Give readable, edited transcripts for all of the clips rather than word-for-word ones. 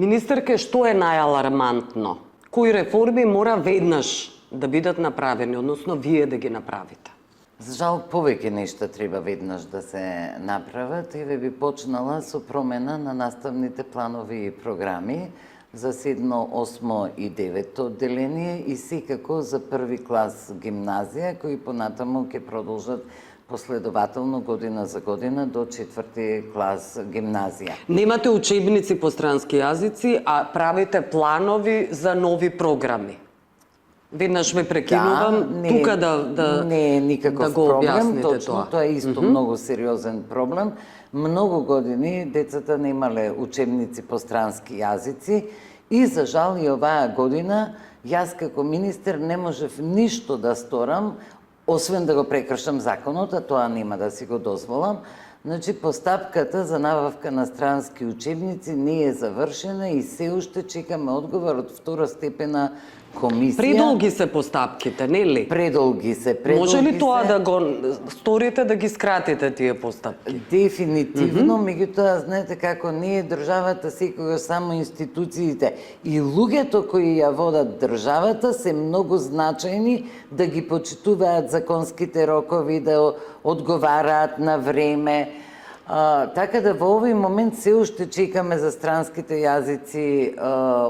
Министерке, што е најалармантно? Кои реформи мора веднаш да бидат направени, односно вие да ги направите? За жал, повеќе нешта треба веднаш да се направат. Еве би почнала со промена на наставните планови и програми за 7, 8 и 9 одделение и секако за први клас гимназија, кои понатаму ќе продолжат последователно година за година до 4 клас гимназија. Немате учебници по странски јазици, а правите планови за нови програми. Веднаш ве прекинувам, тука не е никаков да го проблем, објасните точно, тоа е исто многу сериозен проблем. Многу години децата немале учебници по странски јазици и за жал и оваа година јас како министер не можев ништо да сторам, освен да го прекршам законот, а тоа нема да си го дозволам. Значи, постапката за набавка на странски учебници не е завршена и се уште чекаме одговор од второстепена комисија. Предолги се постапките, нели? Предолги се. Може ли тоа да го сторите, да ги скратите тие постапки? Дефинитивно, меѓутоа, знаете како не е државата секогаш само институциите и луѓето кои ја водат државата се многу значајни да ги почитуваат законските рокови, да одговараат на време. Така да во овој момент се уште чекаме за странските јазици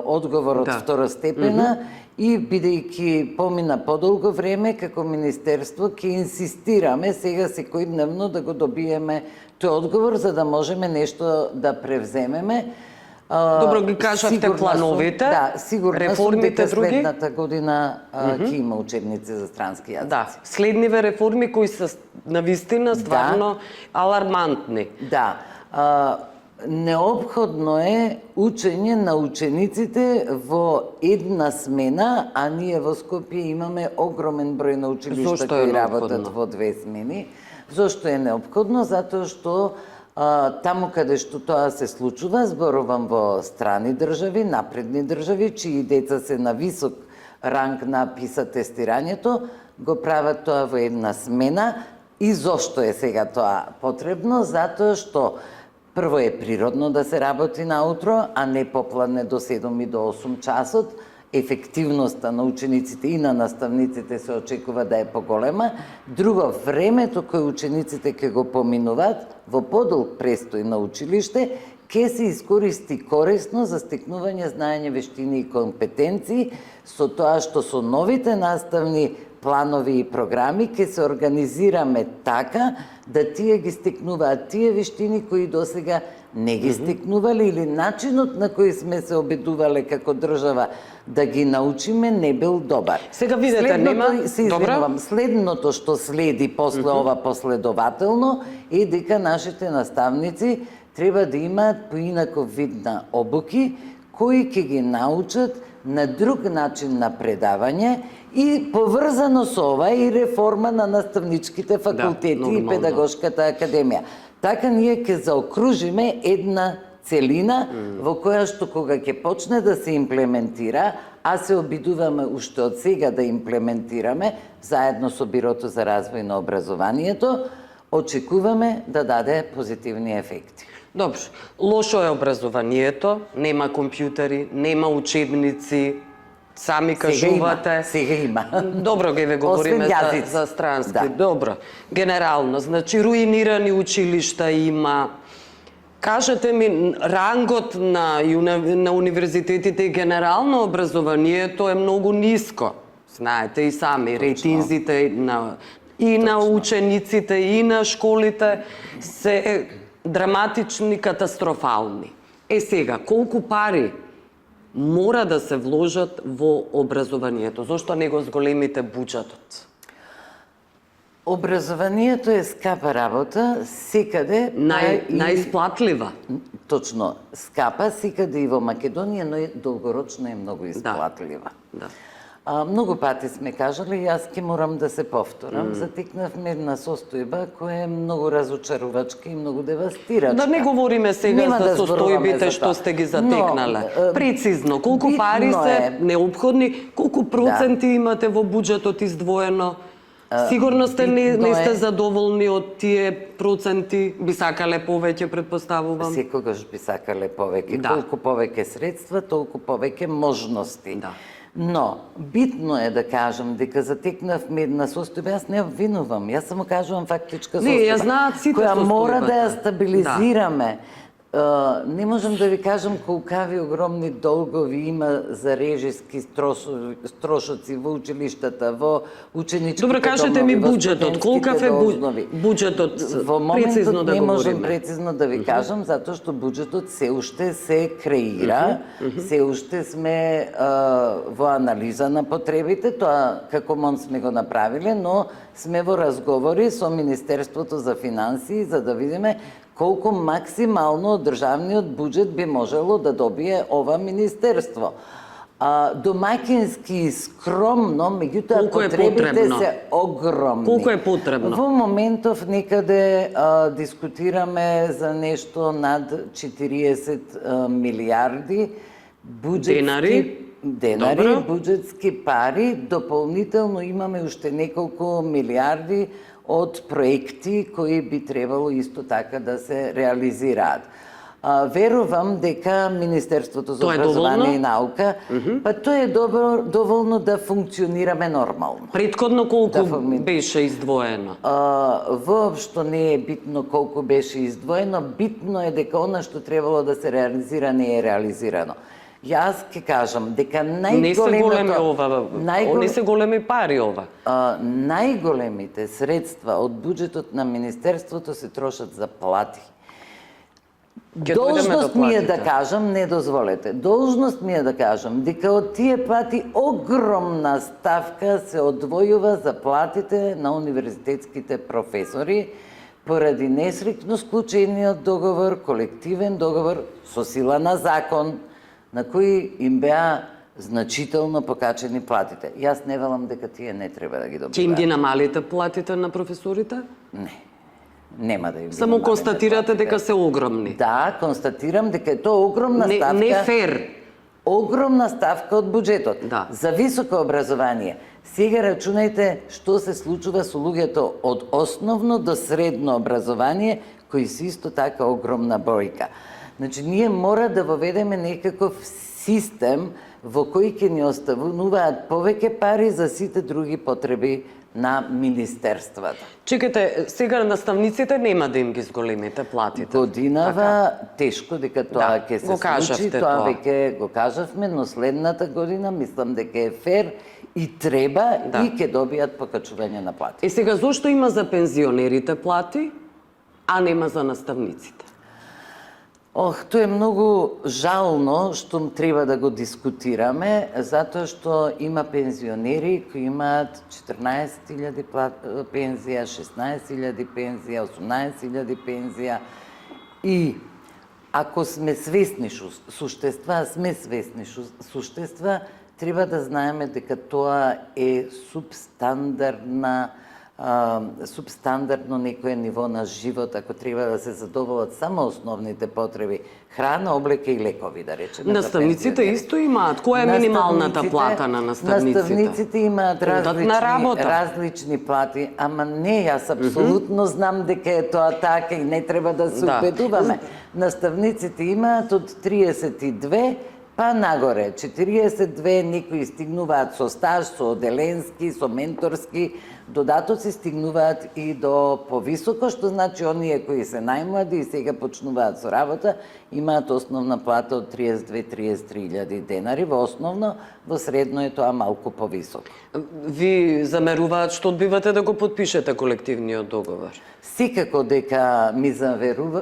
одговор од второстепена и бидејќи помина подолго време како министерство ќе инсистираме сега секојдневно да го добиеме тој одговор за да можеме нешто да превземеме. Добро ги кажавте плановите, да, сигурно реформите дека други. Следната година ќе има учебници за странски јазици. Да, следниве реформи кои се навистина стварно алармантни. Да. Неопходно е учење на учениците во една смена, а ние во Скопје имаме огромен број на училишта кои работат во 2 смени. Зошто е неопходно? Затоа што таму каде што тоа се случува, зборувам во страни држави, напредни држави, чии деца се на висок ранг на PISA тестирањето, го прават тоа во една смена. И зошто е сега тоа потребно? Затоа што прво е природно да се работи наутро, а не попладне до 7 и до 8 часот. Ефективноста на учениците и на наставниците се очекува да е поголема. Друго, времето кое учениците ќе го поминуваат во подолг престој на училиште, ќе се искористи корисно за стекнување знаење, вештини и компетенции, со тоа што со новите наставни планови и програми ќе се организираме така да тие ги стекнуваат тие вештини кои досега не ги стекнувале или начинот на кој сме се обидувале како држава да ги научиме не бил добар. Сега видете, следното што следи после ова последователно е дека нашите наставници треба да имаат поинаков вид на обуки кои ќе ги научат на друг начин на предавање и поврзано со ова и реформа на наставничките факултети и педагошката академија. Така ние ќе заокружиме една целина во која што кога ќе почне да се имплементира, а се обидуваме уште од сега да имплементираме заедно со Бирото за развој на образованието, очекуваме да даде позитивни ефекти. Добро, лошо е образованието, нема компјутери, нема учебници, сами кажувате. Сега има. Добро ги ве говориме за странски. Да. Добро. Генерално, значи руинирани училишта има. Кажете ми, рангот на универзитетите и генерално образованието е многу ниско. Знаете и сами, рейтинзите и на учениците, и на школите се драматични, катастрофални. Сега, колку пари мора да се вложат во образованието? Зошто не го зголемите буџетот? Образованието е скапа работа, секаде... Најисплатлива. Точно, скапа секаде и во Македонија, но долгорочно е многу исплатлива. Да. Многу пати сме кажали, јас ќе морам да се повторам, затекнавме една состојба која е многу разочарувачка и многу девастирачка. Да не говориме сега за состојбите што сте ги затекнале. Прецизно, колку пари се неопходни, колку проценти имате во буџетот издвоено Сигурно не битно сте е- задоволни од тие проценти, би сакале повеќе, предпоставувам. Секогаш би сакале повеќе. Да. Колку повеќе средства, толку повеќе можности. Да. Но, битно е да кажам дека затекнавме една состојба, јас не ја обвинувам, јас само кажувам фактичка Не, состојба, ја знаат сите која мора да ја состојбата. стабилизираме. Не можам да ви кажам колкави огромни долгови има за режиски трошоци во училиштата, во ученичките Добро, кажете ми домови, во буџетот, колкав е студентските основи. буџетот, Во прецизно моментот да не можам говориме. прецизно да ви кажам, затоа што буџетот се уште се креира, се уште сме во анализа на потребите, тоа како МОН сме го направиле, но сме во разговори со Министерството за финансии за да видиме колку максимално од државниот буџет би можело да добие ова министерство. Домаќински скромно, меѓутоа Колку е потребите потребно? се огромни. Колку е потребно? Во моментов некаде дискутираме за нешто над 40 милиарди буџетски Денари? Добро. буџетски пари. Дополнително имаме уште неколку милиарди од проекти кои би требало исто така да се реализираат. Верувам дека Министерството за Тоа е образование доволно? и наука, па тоа е доволно да функционираме нормално. Предходно колку Да, беше издвоено? Воопшто не е битно колку беше издвоено, битно е дека она што требало да се реализира не е реализирано. Јас ќе кажам дека Не се големи ова, не се големи пари ова. Најголемите средства од буџетот на Министерството се трошат за плати. Ќе дојдеме Должност до ми е да платите. кажам, не дозволете, должност ми е да кажам дека од тие плати огромна ставка се одвојува за платите на универзитетските професори поради несрекно склучениот договор, колективен договор со сила на закон, на кои им беа значително покачени платите. Јас не велам дека тие не треба да ги добиваат. Ќе им ги намалите платите на професорите? Не. Нема да им ги Само намалиме констатирате платите. дека се огромни. Да, констатирам дека е тоа огромна ставка. Не фер. Огромна ставка од буџетот. Да. За високо образование. Сега рачунајте што се случува со луѓето од основно до средно образование, кои се исто така огромна бројка. Значи, ние мора да воведеме некаков систем во кој ќе ни оставуваат повеќе пари за сите други потреби на министерствата. Чекате, сега наставниците нема да им ги зголемите платите. Годинава тешко дека тоа ќе се го случи, кажавте тоа тоа. веќе го кажавме, но следната година мислам дека е фер и треба и ќе добијат покачување на плати. Сега, зошто има за пензионерите плати, а нема за наставниците? Тоа е многу жално што треба да го дискутираме, затоа што има пензионери кои имаат 14.000 пензија, 16.000 пензија, 18.000 пензија и ако сме свесни суштества, сме свесни суштества, треба да знаеме дека тоа е субстандардно некое ниво на живот, ако треба да се задоволат само основните потреби, храна, облека и лекови, да речеме. Наставниците исто имаат. Која е минималната плата на наставниците? Наставниците имаат различни плати, ама не, јас апсолутно знам дека е тоа така и не треба да се убедуваме. Наставниците имаат од 32 па нагоре, 42 некои стигнуваат со стаж, со оделенски, со менторски додатоци, стигнуваат и до повисоко, што значи оние кои се најмлади и сега почнуваат со работа, имаат основна плата од 32-33 денари, во основно, во средно е тоа малку повисоко. Ви замеруваат што одбивате да го потпишете колективниот договор? Секако дека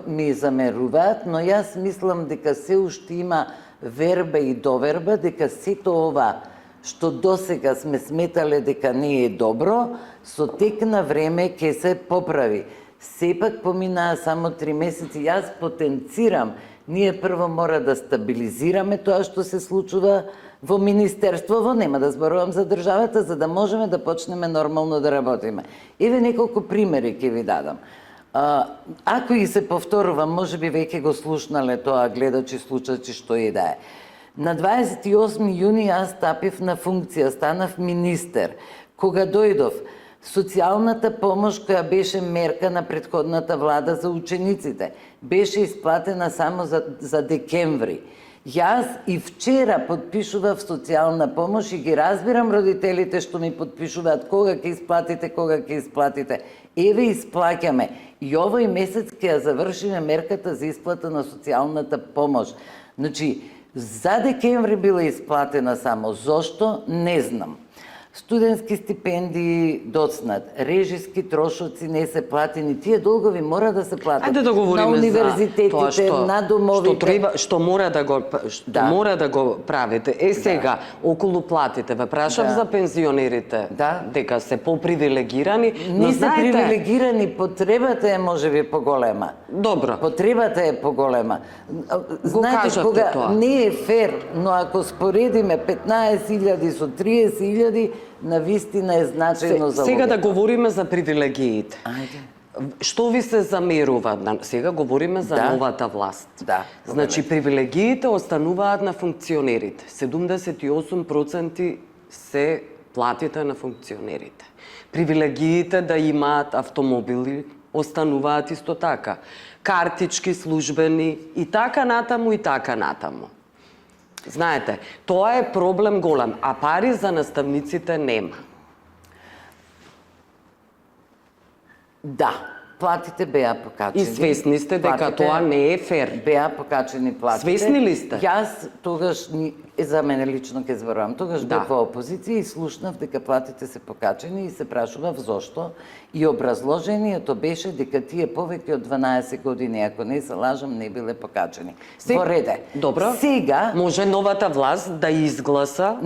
ми замеруваат, но јас мислам дека се уште има верба и доверба дека сето ова што досега сме сметале дека не е добро, со тек на време ќе се поправи. Сепак поминаа само 3 месеци, јас потенцирам, ние прво мора да стабилизираме тоа што се случува во Министерството, нема да зборувам за државата, за да можеме да почнеме нормално да работиме. Еве неколку примери ќе ви дадам. Ако и се повторувам, може би веќе го слушнале тоа гледачи, слушачи, што и да е. На 28 јуни јас стапив на функција, станав министер. Кога дојдов, Социјалната помош која беше мерка на претходната влада за учениците, беше исплатена само за декември. Јас и вчера подпишував социјална помош и ги разбирам родителите што ми подпишуваат кога ќе исплатите. Еве исплаќаме. И овој месец ќе ја завршиме мерката за исплата на социјалната помош. Значи, за декември била исплатена само. Зошто? Не знам. Студентски стипендии доцнат, режиски трошоци не се платени, тие долгови мора да се платат. Ајде да говориме на универзитетите, тоа на домовите. Што мора да го правите. Сега, околу платите, ве прашав за пензионерите, дека се попривилегирани, Не се привилегирани, потребата е можеби поголема. Добро. Потребата е поголема. Знаете, кога тоа. не е фер, но ако споредиме 15.000 со 30.000, навистина е значајно за Сега луѓето. да говориме за привилегиите. Ајде. Што ви се замерува? Сега говориме за новата власт. Да. Значи, привилегиите остануваат на функционерите. 78% се платите на функционерите. Привилегиите да имаат автомобили остануваат исто така. Картички, службени и така натаму и така натаму. Знаете, тоа е проблем голем, а пари за наставниците нема. Да, платите беа покачени. И свесни сте дека тоа не е фер. Беа покачени платите. Свесни ли сте? Јас тогаш, за мене лично ке зборувам, тогаш бев во опозиција и слушнав дека платите се покачени и се прашував зошто. И образложението беше дека тие повеќе од 12 години, ако не се лажам, не биле покачени. Во реде. Добро. Сега може новата власт да изгласа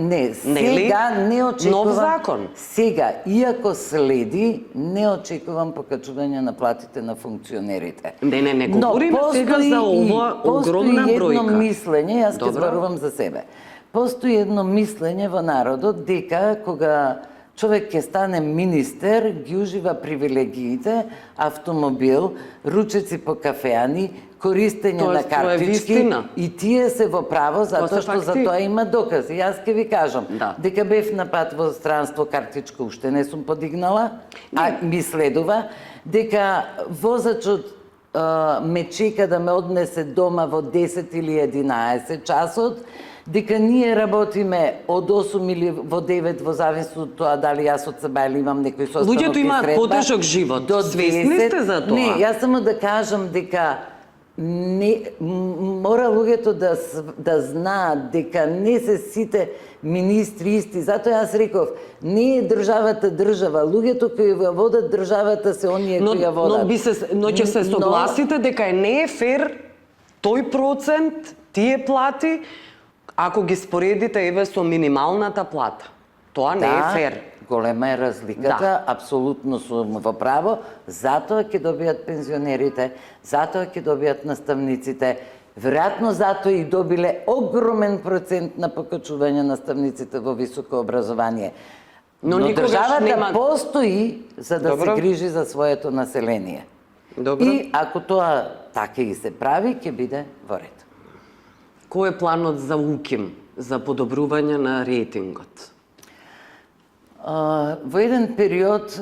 сега не очекувам нов закон. Сега, иако следи, не очекувам покачување на платите на функционерите. Не говориме сега за ова огромна бројка. Постои едно мислење, јас ќе зборувам за себе. Постои едно мислење во народот дека кога човек ќе стане министер, ги ужива привилегиите, автомобил, ручеци по кафеани, користење на картички и тие се во право затоа што за тоа има докази. Јас ќе ви кажам, дека бев на пат во странство, картичка уште не сум подигнала, а ми следува дека возачот ме чека да ме однесе дома во 10 или 11 часот, дека ние работиме од 8 или во 9 во зависност од тоа дали јас од себе или имам некој состанок. Луѓето имаат потешок живот. Свесни сте за тоа? Не, јас само да кажам дека мора луѓето да знаат дека не се сите министри исти. Затоа јас реков, не е државата држава, луѓето кои ја водат државата се оние кои ја водат. Но ќе се согласите дека не е фер тој процент, тие плати, ако ги споредите еве со минималната плата. Тоа не е фер. Голема е разликата, апсолутно сум во право, затоа ќе добијат пензионерите, затоа ќе добијат наставниците, веројатно затоа и добиле огромен процент на покачување наставниците во високо образование. Но државата постои за да се грижи за своето население. И ако тоа така и се прави, ќе биде во ред. Кој е планот за УКИМ, за подобрување на рейтингот? Во еден период...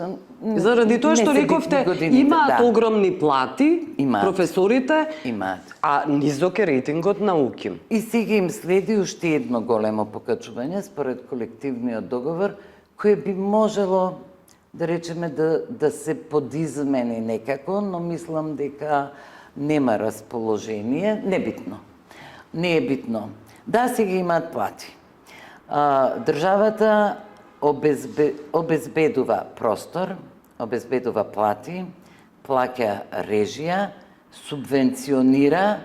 Заради тоа што рековте, имаат огромни плати, професорите, а низок е рейтингот на УКИМ. И сега им следи уште едно големо покачување според колективниот договор, кое би можело, да речеме, да се подизмени некако, но мислам дека нема расположение. Небитно. Не е битно. Да, сега имаат плати. Државата обезбедува простор, обезбедува плати, плаќа режија, субвенционира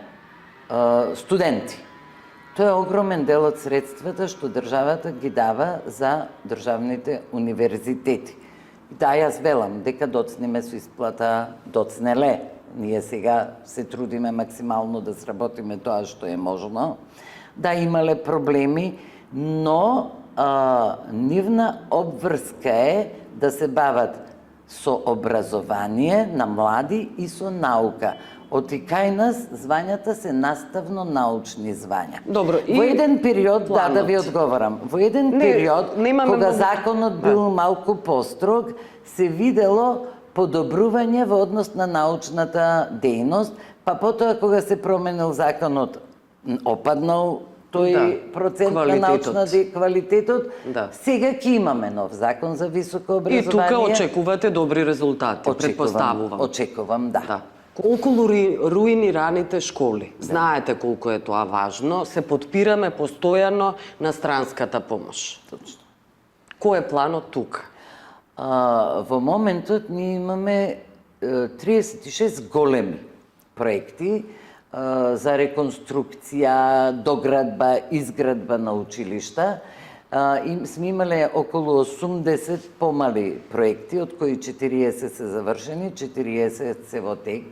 студенти. Тоа е огромен дел од средствата што државата ги дава за државните универзитети. Да, јас велам дека доцнеме со исплата, доцнеле. Ние сега се трудиме максимално да сработиме тоа што е можно. Да, имале проблеми, но нивна обврска е да се бават со образование на млади и со наука. Оти кај нас звањата се наставно-научни звања. Добро, и во еден период, планот. да ви одговорам, во еден период, кога многу... законот бил малку построг, се видело подобрување во однос на научната дејност, па потоа кога се променил законот, опаднал тој процент на научна квалитетот. Да. Сега ќе имаме нов закон за високо образование. И тука очекувате добри резултати, предпоставувам. Очекувам, да. Околу руини раните школи, знаете колку е тоа важно, се подпираме постојано на странската помош. Точно. Кој е планот тука? Во моментот ние имаме 36 големи проекти за реконструкција, доградба, изградба на училишта. Сме имале околу 80 помали проекти, од кои 40 се завршени, 40 се во тек.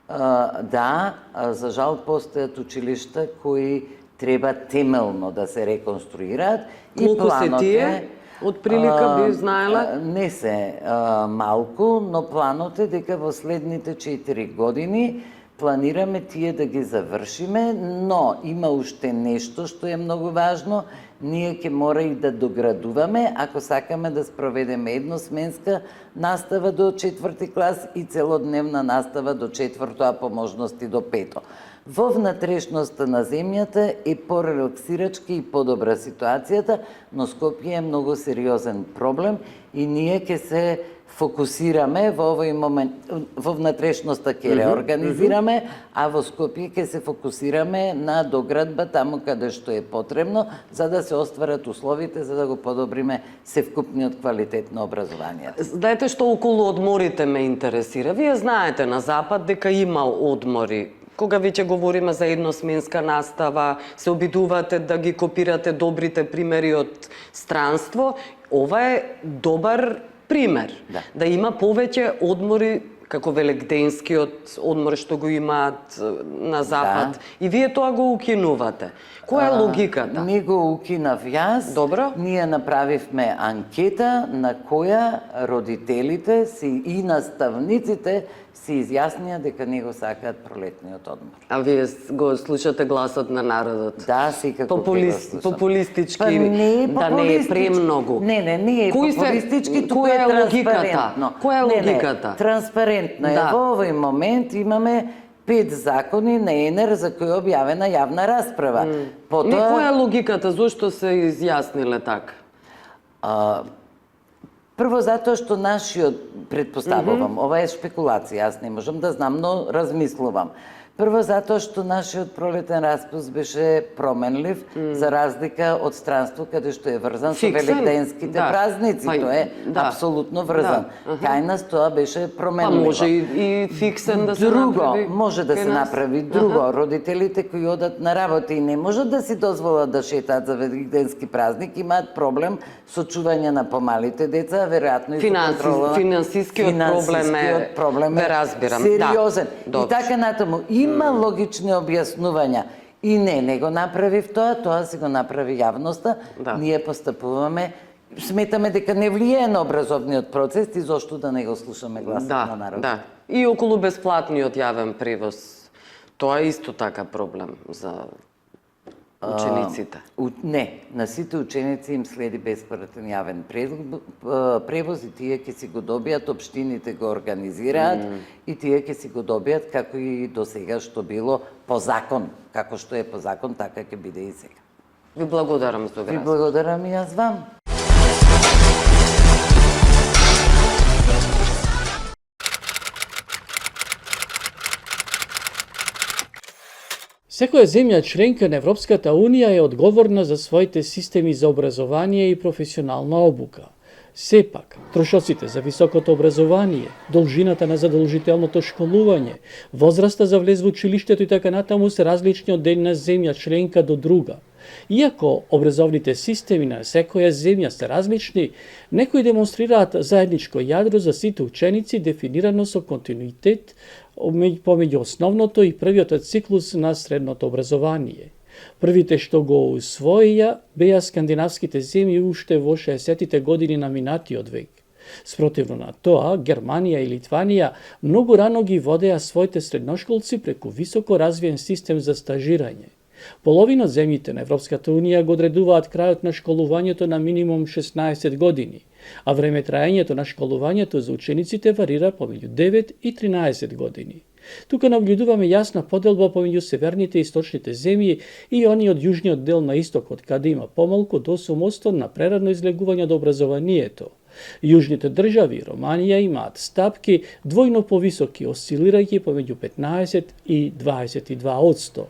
Да, за жал постојат училишта кои треба темелно да се реконструираат. Колку се тие? Од прилика би знаела? Не се малку, но планот е дека во следните 4 години планираме тие да ги завршиме, но има уште нешто што е многу важно. Ние ќе мора и да доградуваме, ако сакаме да спроведеме едносменска настава до 4 клас и целодневна настава до 4, а по можности до 5. Во внатрешноста на земјата е порелаксирачки и подобра ситуацијата, но Скопје е многу сериозен проблем и ние ќе се фокусираме во овој момент, во внатрешноста ќе реорганизираме, а во Скопје ќе се фокусираме на доградба таму каде што е потребно, за да се остварат условите за да го подобриме севкупниот квалитет на образованието. Знаете што околу одморите ме интересира? Вие знаете на Запад дека има одмори. Кога веќе говориме за едносменска настава, се обидувате да ги копирате добрите примери од странство, ова е добар пример. Да има повеќе одмори, како великденскиот одмор што го имаат на Запад. И вие тоа го укинувате. Која е логиката? Не го укинав јас. Добро. Ние направивме анкета на која родителите и наставниците се изјаснија дека не го сакаат пролетниот одмор. А вие го слушате гласот на народот? Да, секако го слушам. Популистички, па не е да не е премногу. Не е популистички, тука е транспарентно. Која е логиката? Транспарентно е. Во овој момент имаме 5 закони на ЕНЕР за кои е објавена јавна расправа. Која е логиката? Зошто се изјасниле така? Прво затоа што нашиот, предпоставувам, ова е шпекулација, јас не можам да знам, но размислувам. Прво затоа што нашиот пролетен распуст беше променлив, за разлика од странство каде што е врзан со великденските празници. Тоа е апсолутно врзан. Кај нас тоа беше променливо. Па може и фиксен да се направи. Друго, може да се направи. Друго, родителите кои одат на работа и не можат да си дозволат да шетаат за великденски празник, имаат проблем со чување на помалите деца, веројатно и со контрола. Финансискиот проблем е, ве разбирам. Сериозен. И така натаму. Има логични објаснувања. И не го направив тоа се го направи јавноста. Ние постапуваме, сметаме дека не влијае на образовниот процес и зошто да не го слушаме гласот на народот. Да. И околу бесплатниот јавен превоз. Тоа е исто така проблем за учениците. Не, на сите ученици им следи бесплатен јавен превоз и тие ќе си го добијат, општините го организираат и тие ќе си го добијат како и до сега што било по закон. Како што е по закон, така ќе биде и сега. Ви благодарам за Ви благодарам и јас вам. Секоја земја членка на Европската Унија е одговорна за своите системи за образование и професионална обука. Сепак, трошоците за високото образование, должината на задолжителното школување, возраста за влез во училиштето и така натаму се различни од една земја членка до друга. Иако образовните системи на секоја земја се различни, некои демонстрираат заедничко јадро за сите ученици дефинирано со континуитет помеѓу основното и првиот циклус на средното образование. Првите што го усвоија беа скандинавските земји уште во 60-тите години на минатиот век. Спротивно на тоа, Германија и Литванија многу рано ги водеа своите средношколци преку високо развиен систем за стажирање. Половина од земјите на Европската Унија го одредуваат крајот на школувањето на минимум 16 години, а време траењето на школувањето за учениците варира помеѓу 9 и 13 години. Тука наблюдуваме јасна поделба помеѓу северните и источните земји и они од јужниот дел на истокот, каде има помалку од 8% на прерано излегување од образованието. Јужните држави, Романија, имаат стапки двојно повисоки, осцилирајќи помеѓу 15 и 22%.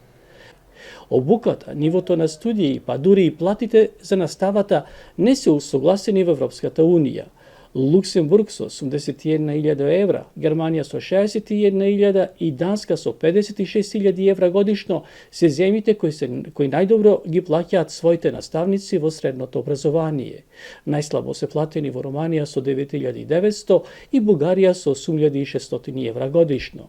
Обуката, нивото на студии, па дури и платите за наставата не се усогласени во Европската Унија. Луксембург со 81.000 евра, Германија со 61.000 и Данска со 56.000 евра годишно се земјите кои најдобро ги плаќаат своите наставници во средното образование. Најслабо се платени во Романија со 9.900 и Бугарија со 8.600 евра годишно.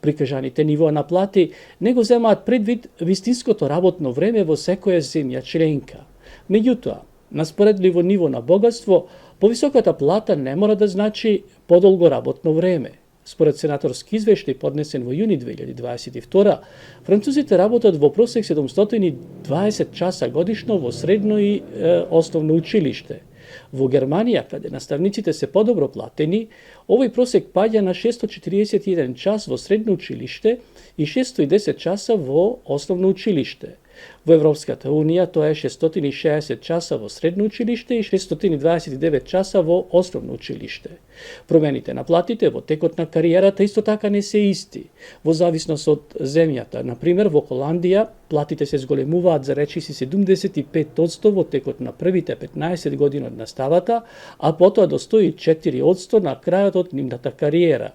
Прикажаните нивоа на плати не го земаат предвид вистинското работно време во секоја земја членка. Меѓутоа, на споредливо ниво на богатство, повисоката плата не мора да значи подолго работно време. Според сенаторски извештај поднесен во јуни 2022, французите работат во просек 720 часа годишно во средно и основно училиште. Во Германија, каде наставниците се подобро платени, овој просек паѓа на 641 час во средно училиште и 610 часа во основно училиште. Во Европската Унија тоа е 660 часа во средно училиште и 629 часа во основно училиште. Промените на платите во текот на кариерата исто така не се исти. Во зависност од земјата, например во Холандија, платите се зголемуваат за речиси 75% во текот на првите 15 години од наставата, а потоа до 104% на крајот од нивната кариера.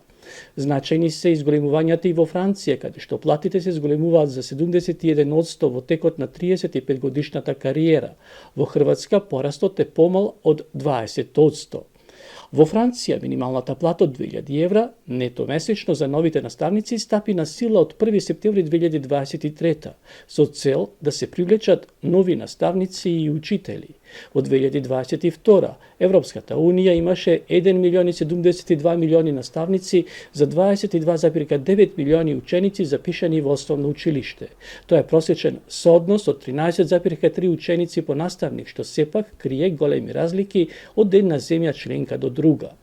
Значајни се изголемувањата и во Франција, каде што платите се зголемуваат за 71% во текот на 35 годишната кариера. Во Хрватска порастот е помал од 20%. Во Франција минималната плата од 2000 евра нето месечно за новите наставници стапи на сила од 1 септември 2023 со цел да се привлечат нови наставници и учители. Во 2022 Европската Унија имаше 1.072 милиони наставници за 22,9 милиони ученици запишани во основно училиште. Тоа е просечен сооднос од 13,3 ученици по наставник, што сепак крие големи разлики од една земја членка до друга.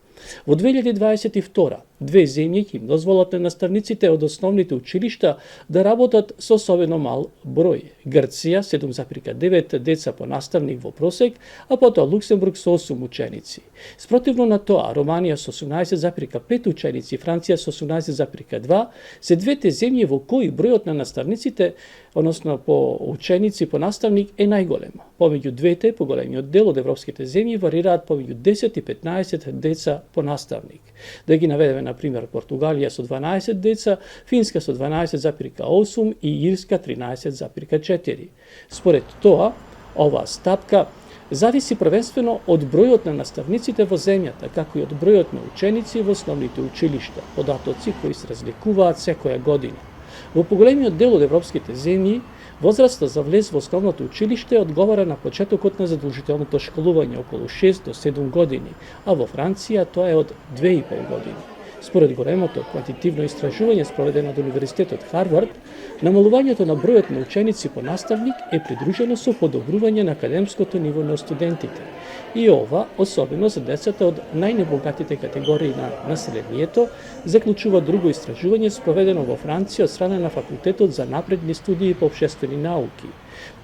Во 2022 две земји ќе им дозволат на наставниците од основните училишта да работат со особено мал број. Грција 7,9 деца по наставник во просек, а потоа Луксембург со 8 ученици. Спротивно на тоа, Романија со 18,5 ученици и Франција со 18,2 се двете земји во кои бројот на наставниците, односно по ученици по наставник е најголем. Помеѓу двете, поголемиот дел од европските земји варираат помеѓу 10 и 15 деца по наставник. Да ги наведеме на пример Португалија со 12 деца, Финска со 12,8 и Ирска 13,4. Според тоа, оваа стапка зависи првенствено од бројот на наставниците во земјата, како и од бројот на ученици во основните училишта, податоци кои се разликуваат секоја година. Во поголемиот дел од европските земји, возраста за влез во основното училиште одговара на почетокот на задолжителното школување околу 6 до 7 години, а во Франција тоа е од 2,5 години. Според големото квантитивно истражување спроведено од Универзитетот Харвард, намалувањето на бројот на ученици по наставник е придружено со подобрување на академското ниво на студентите. И ова, особено за децата од најнебогатите категории на населението, заклучува друго истражување спроведено во Франција од страна на Факултетот за напредни студии по општествени науки.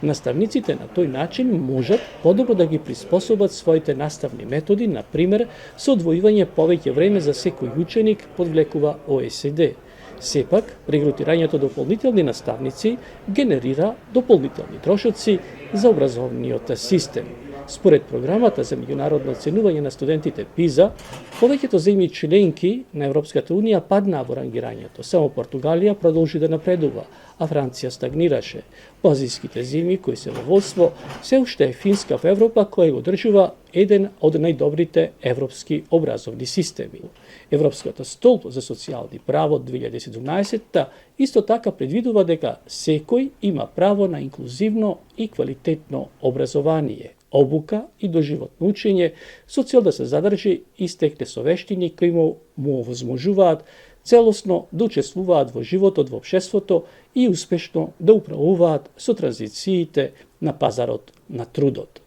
Наставниците на тој начин можат подобро да ги приспособат своите наставни методи, на пример, со одвојување повеќе време за секој ученик, подвлекува ОЕСД. Сепак, регрутирањето дополнителни наставници генерира дополнителни трошоци за образовниот систем. Според програмата за меѓународно оценување на студентите ПИЗА, повеќето земји членки на Европската Унија паднаа во рангирањето. Само Португалија продолжи да напредува, а Франција стагнираше. По азијските земји кои се во водство, се уште е Финска во Европа која го одржува еден од најдобрите европски образовни системи. Европската столб за социјални права од 2017 исто така предвидува дека секој има право на инклузивно и квалитетно образование. обука и доживотно учење со цел да се задржи и стекне со вештини кои му овозможуваат целосно да учествуваат во животот во општеството и успешно да управуваат со транзициите на пазарот на трудот.